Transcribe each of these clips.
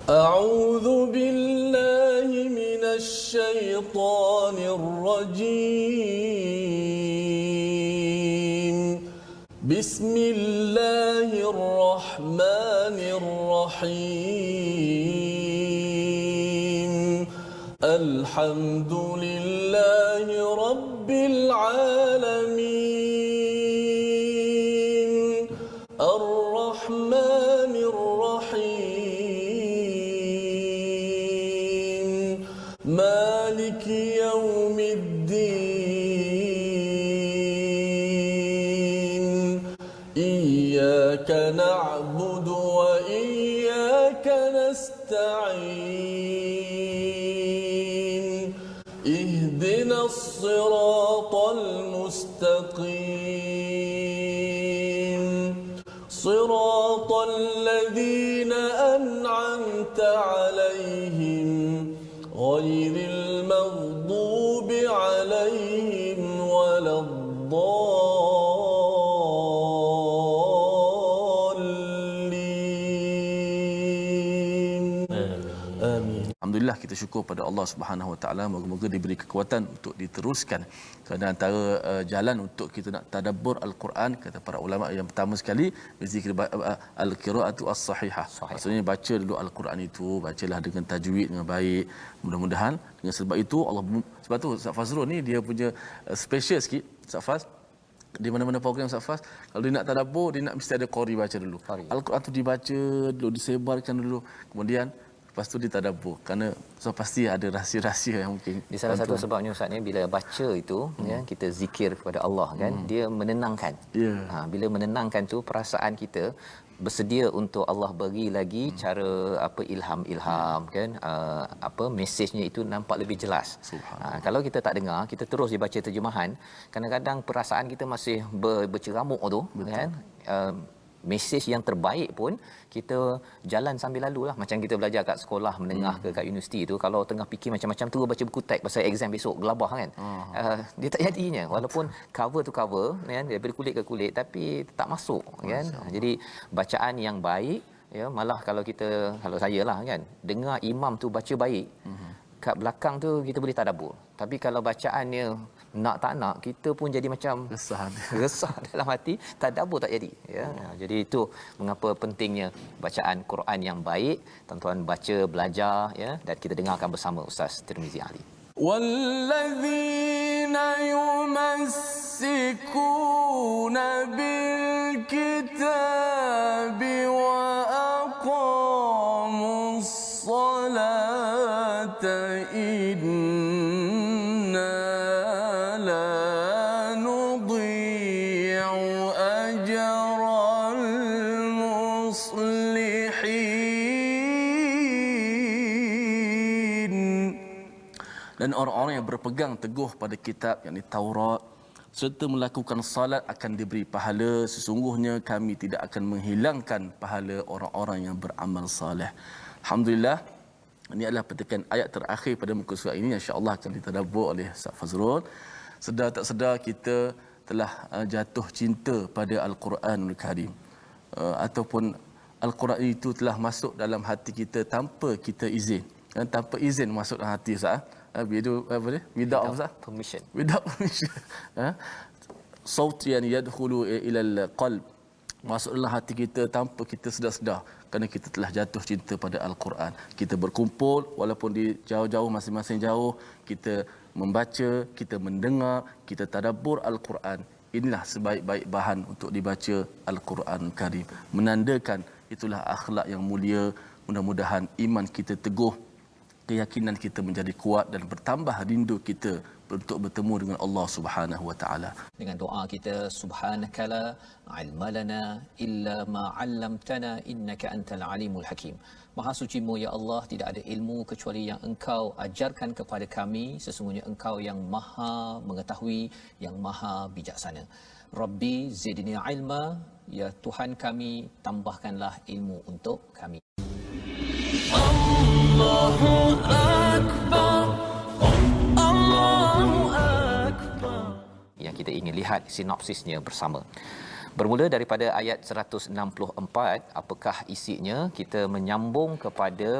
أعوذ بالله من الشيطان الرجيم بسم الله الرحمن الرحيم الحمد لله رب العالمين الرحمن الرحيم مالك يوم الدين إياك نعبد وإياك نستعين اهدنا الصراط المستقيم صراط الذين أنعمت عليهم غير المغضوب عليهم ولا الضالين آمين. Alhamdulillah, kita syukur pada Allah Subhanahu Wa Taala, moga-moga diberi kekuatan untuk diteruskan. Kerana antara jalan untuk kita nak tadabbur al-Quran, kata para ulama, yang pertama sekali berzikir al-qiraatu as-sahihah. Maksudnya baca dulu al-Quran itu, bacalah dengan tajwid dengan baik. Mudah-mudahan dengan sebab itu Allah, sebab tu Ustaz Fazrul ni dia punya special sikit. Ustaz Faz di mana-mana program Ustaz Faz, kalau dia nak tadabbur, dia nak mesti ada qari baca dulu. Al-Quran tu dibaca dulu, disebarkan dulu. Kemudian lepas tu ditadabbur, kerana pasti ada rahsia-rahsia yang mungkin di salah satu sebabnya Ustaz ni, bila baca itu ya, kita zikir kepada Allah kan, dia menenangkan. Bila menenangkan tu, perasaan kita bersedia untuk Allah bagi lagi cara ilham kan, mesejnya itu nampak lebih jelas. Kalau kita tak dengar, kita terus dibaca terjemahan, kadang-kadang perasaan kita masih berceramuk tu. Betul. Kan, mesej yang terbaik pun kita jalan sambil lalu lah. Macam kita belajar kat sekolah menengah ke kat universiti tu, kalau tengah fikir macam-macam tu, baca buku teks pasal exam besok, gelabah kan. Dia tak jadinya, walaupun cover to cover kan, daripada kulit ke kulit, tapi tak masuk kan. Jadi bacaan yang baik ya, malah kalau saya lah kan, dengar imam tu baca baik, kat belakang tu kita boleh tadabbur. Tapi kalau bacaannya nak tak nak, kita pun jadi macam resah dalam hati, tadabbur tak jadi ya. Jadi itu mengapa pentingnya bacaan Quran yang baik. Tuan-tuan baca, belajar ya, dan kita dengarkan bersama Ustaz Tirmizi Ali. walladzina yumassikuna bil kitabi wa aqamus salata inna la nudhi'u ajral muslihin. Dan orang-orang yang berpegang teguh pada kitab, yakni Taurat, serta melakukan salat akan diberi pahala. Sesungguhnya kami tidak akan menghilangkan pahala orang-orang yang beramal saleh. Alhamdulillah, ini adalah petikan ayat terakhir pada muka surat ini, insya-Allah akan ditadabbur oleh Ustaz Fazrul. Sedar tak sedar kita telah jatuh cinta pada Al-Quranul Karim, ataupun Al-Quran itu telah masuk dalam hati kita tanpa kita izin. Tanpa izin masuk dalam hati Ustaz. Without permission. Without permission. Sautian yadkhulu ila al-qalb, masuk dalam hati kita tanpa kita sedar-sedar, kerana kita telah jatuh cinta pada Al-Quran. Kita berkumpul walaupun di jauh-jauh, masing-masing jauh, kita membaca, kita mendengar, kita tadabbur Al-Quran. Inilah sebaik-baik bahan untuk dibaca Al-Quran Karim. Menandakan itulah akhlak yang mulia. Mudah-mudahan iman kita teguh, keyakinan kita menjadi kuat, dan bertambah rindu kita untuk bertemu dengan Allah Subhanahu Wa Taala. Dengan doa kita, subhanakala ilma lana illa ma 'allamtana innaka antal alimul hakim. Maha sucimu ya Allah, tidak ada ilmu kecuali yang Engkau ajarkan kepada kami. Sesungguhnya Engkau yang Maha mengetahui, yang Maha bijaksana. Rabbi zidni ilma, ya Tuhan kami, tambahkanlah ilmu untuk kami. Allahu Akbar, Allahu Akbar. Yang kita ingin lihat sinopsisnya bersama. Bermula daripada ayat 164, apakah isinya? Kita menyambung kepada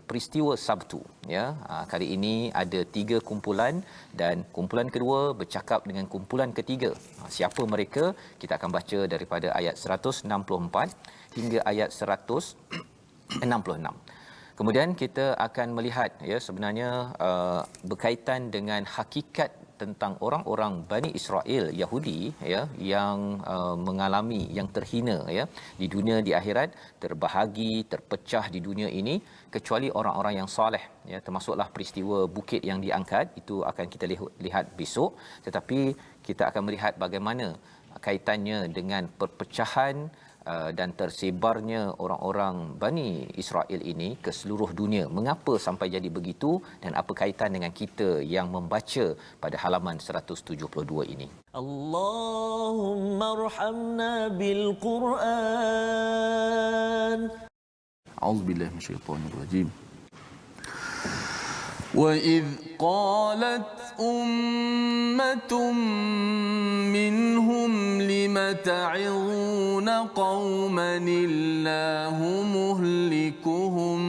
peristiwa Sabtu, ya. Kali ini ada 3 kumpulan dan kumpulan kedua bercakap dengan kumpulan ketiga. Siapa mereka? Kita akan baca daripada ayat 164 hingga ayat 166. Kemudian kita akan melihat, ya, sebenarnya berkaitan dengan hakikat tentang orang-orang Bani Israel Yahudi, ya, yang mengalami yang terhina, ya, di dunia, di akhirat, terbahagi, terpecah di dunia ini, kecuali orang-orang yang soleh, ya. Termasuklah peristiwa bukit yang diangkat, itu akan kita lihat besok. Tetapi kita akan melihat bagaimana kaitannya dengan perpecahan dan tersebarnya orang-orang Bani Israel ini ke seluruh dunia. Mengapa sampai jadi begitu dan apa kaitan dengan kita yang membaca pada halaman 172 ini? Allahumma arhamna bil Quran. A'udzubillahi minasyaitonir rajim. وَإِذْ قَالَتْ أُمَّةٌ مِّنْهُمْ لِمَ تَعِظُونَ قَوْمًا اللَّهُ مُهْلِكُهُمْ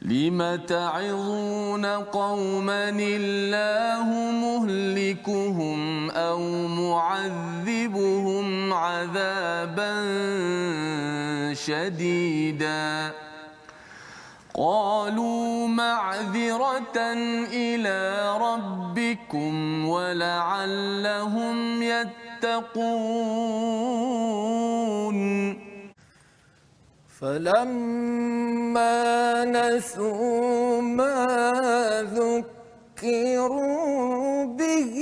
لِمَ تَعِظُونَ قَوْمًا اللَّهُ مُهْلِكُهُمْ أَوْ مُعَذِّبُهُمْ عَذَابًا شَدِيدًا قالوا معذرة إلى ربكم ولعلهم يتقون فلما نسوا ما ذكروا به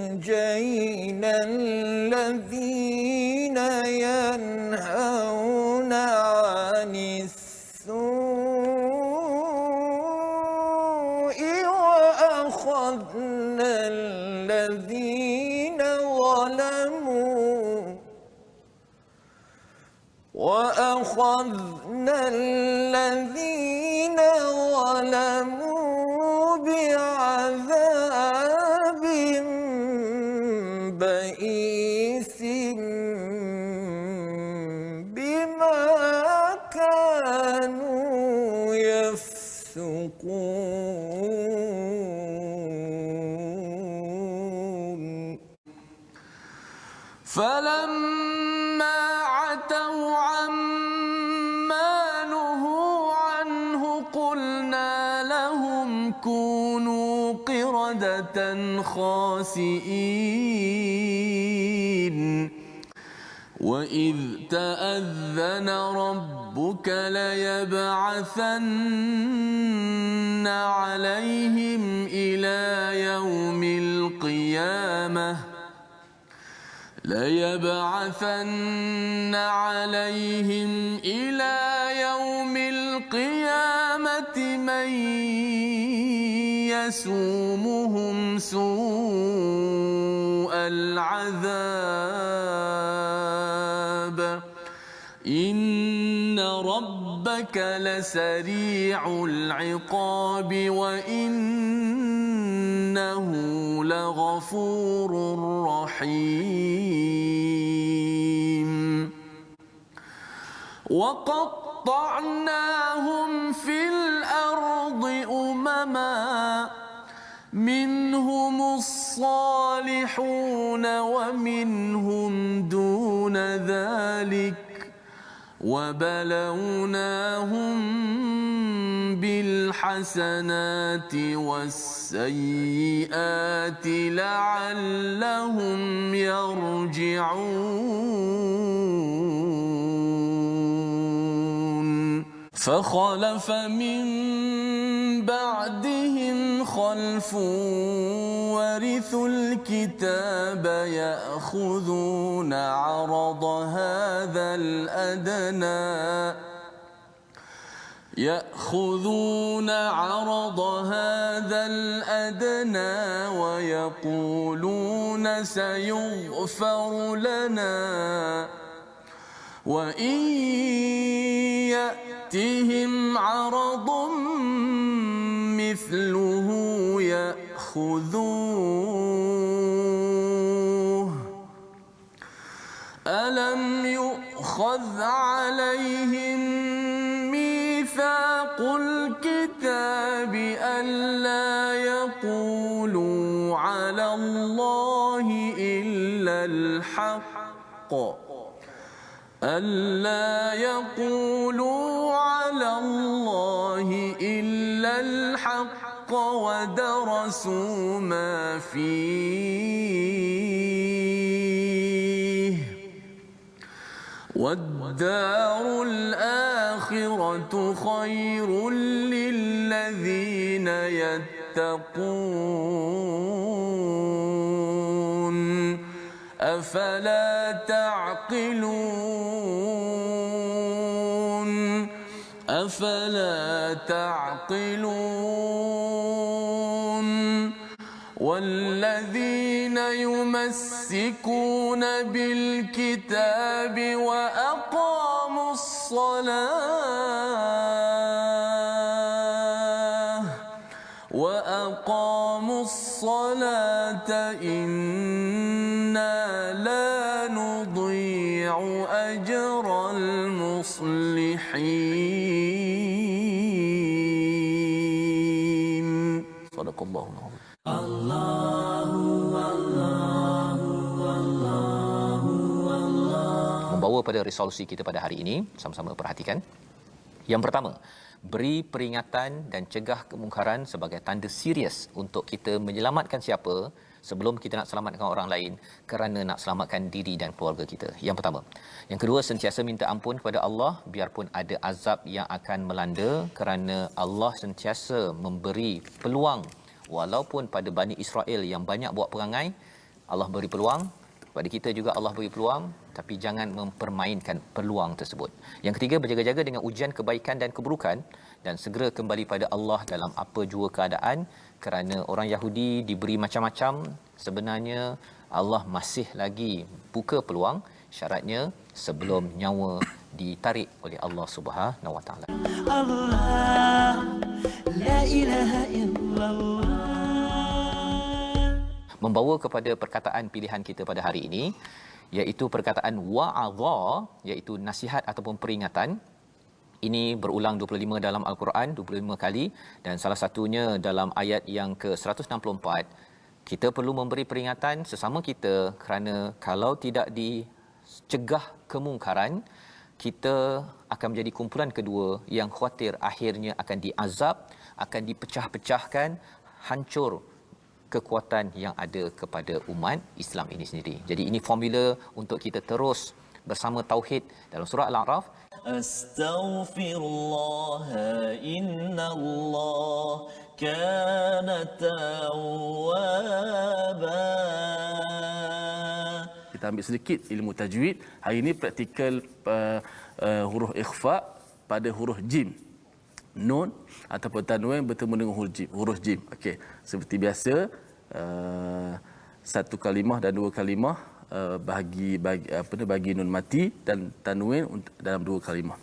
أنجينا الذين ينهون عن السوء وأخذنا الذين ظلموا بعذاب بئيس بما كانوا يفسقون فلما عتوا عما نهوا عنه قلنا لهم كونوا قردة خاسئين وإذ تأذن ربك ليبعثن عليهم إلى يوم القيامة من يسومهم سوء العذاب إن ربك لسريع العقاب وإنه لغفور رحيم وقطعناهم في الأرض أمما منهم الصالحون ومنهم دون ذلك وبلوناهم بالحسنات والسيئات لعلهم يرجعون فخلف من بعدهم خلف ورثوا الكتاب يأخذون عرض هذا الأدنى ويقولون سيغفر لنا وإن يأتهم عرض مثله يأخذوه يؤخذ عليهم ميثاق الكتاب ألا يقولوا على الله إلا الحق ألا يقولوا على الله إلا الحق ودرسوا ما فيه والدار الآخرة خير للذين يتقون أفلا تعقلون أفلا تعقلون والذين يمسكون بالكتاب وأقاموا الصلاة إنا لا نضيع أجر المصلحين صدق الله العظيم. Membawa pada resolusi kita pada hari ini, sama-sama perhatikan. Yang pertama, beri peringatan dan cegah kemungkaran sebagai tanda serius untuk kita menyelamatkan siapa sebelum kita nak selamatkan orang lain, kerana nak selamatkan diri dan keluarga kita. Yang pertama. Yang kedua, sentiasa minta ampun kepada Allah biarpun ada azab yang akan melanda, kerana Allah sentiasa memberi peluang. Walaupun pada Bani Israel yang banyak buat perangai, Allah beri peluang. Pada kita juga Allah beri peluang, tapi jangan mempermainkan peluang tersebut. Yang ketiga, berjaga-jaga dengan ujian kebaikan dan keburukan dan segera kembali pada Allah dalam apa jua keadaan, kerana orang Yahudi diberi macam-macam, sebenarnya Allah masih lagi buka peluang, syaratnya sebelum nyawa ditarik oleh Allah Subhanahu Wa Taala. Allah, la ilaha illallah. Membawa kepada perkataan pilihan kita pada hari ini, iaitu perkataan wa'adha, iaitu nasihat ataupun peringatan. Ini berulang 25 dalam Al-Quran, 25 kali, dan salah satunya dalam ayat yang ke-164. Kita perlu memberi peringatan sesama kita, kerana kalau tidak dicegah kemungkaran, kita akan menjadi kumpulan kedua yang khawatir akhirnya akan diazab, akan dipecah-pecahkan, hancur kekuatan yang ada kepada umat Islam ini sendiri. Jadi ini formula untuk kita terus bersama tauhid dalam surah Al-A'raf. Astaghfirullah innallah kana tawwaba. Kita ambil sedikit ilmu tajwid. Hari ini praktikal huruf ikhfa pada huruf jim. Nun ataupun tanwin bertemu dengan huruf jim. Okey, seperti biasa, satu kalimah dan dua kalimah, bagi nun mati dan tanwin dalam dua kalimah.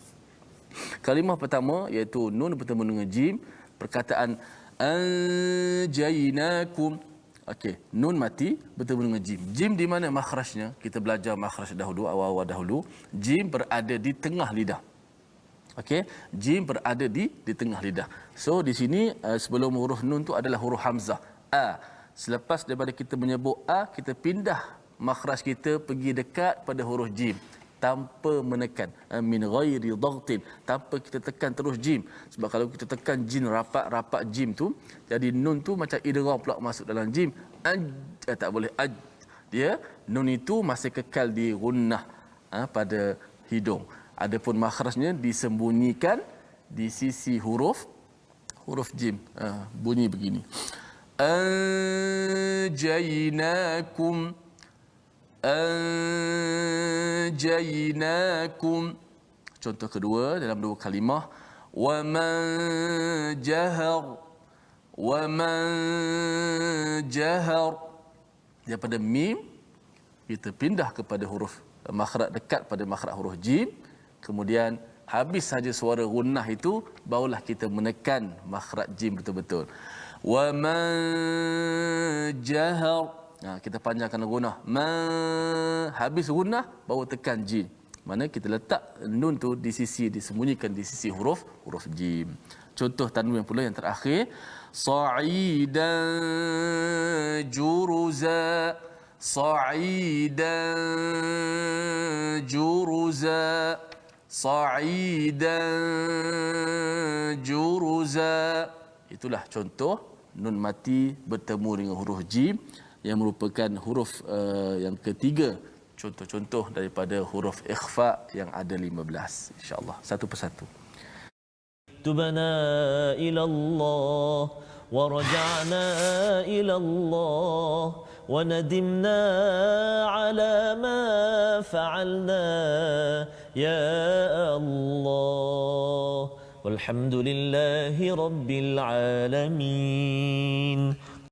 Kalimah pertama iaitu nun bertemu dengan jim, perkataan anjaynakum. Okey, nun mati bertemu dengan jim. Jim di mana makhrajnya? Kita belajar makhraj dahulu, awal-awal dahulu. Jim berada di tengah lidah. Okey, jim berada di tengah lidah. So di sini sebelum huruf nun tu adalah huruf hamzah, a. Selepas daripada kita menyebut a, kita pindah makhraj kita pergi dekat pada huruf jim tanpa menekan, min ghairi dhaghtin, tanpa kita tekan terus jim. Sebab kalau kita tekan jim rapat jim tu, jadi nun tu macam idgham pula masuk dalam jim. Tak boleh dia nun itu masih kekal di gunnah pada hidung. Adapun makhrajnya disembunyikan di sisi huruf jim. Bunyi begini. Anjaynakum. Contoh kedua dalam dua kalimah, wa man jahar. Daripada mim kita pindah kepada huruf makhraj dekat pada makhraj huruf jim. Kemudian habis saja suara gunnah itu, barulah kita menekan makhraj jim betul-betul. Wa man jahar. Kita panjangkan gunnah. Ma, habis gunnah baru tekan jim. Mana kita letak nun tu di sisi, disembunyikan di sisi huruf jim. Contoh tanwin pula yang terakhir, sa'idan juruza, sa'idan juruza, sa'idan juruza. Itulah contoh nun mati bertemu dengan huruf jim yang merupakan huruf yang ketiga, contoh-contoh daripada huruf ikhfa yang ada 15, insya-Allah satu persatu. تبنا إلى الله ورجعنا إلى الله وندمنا على ما فعلنا يا الله والحمد لله رب العالمين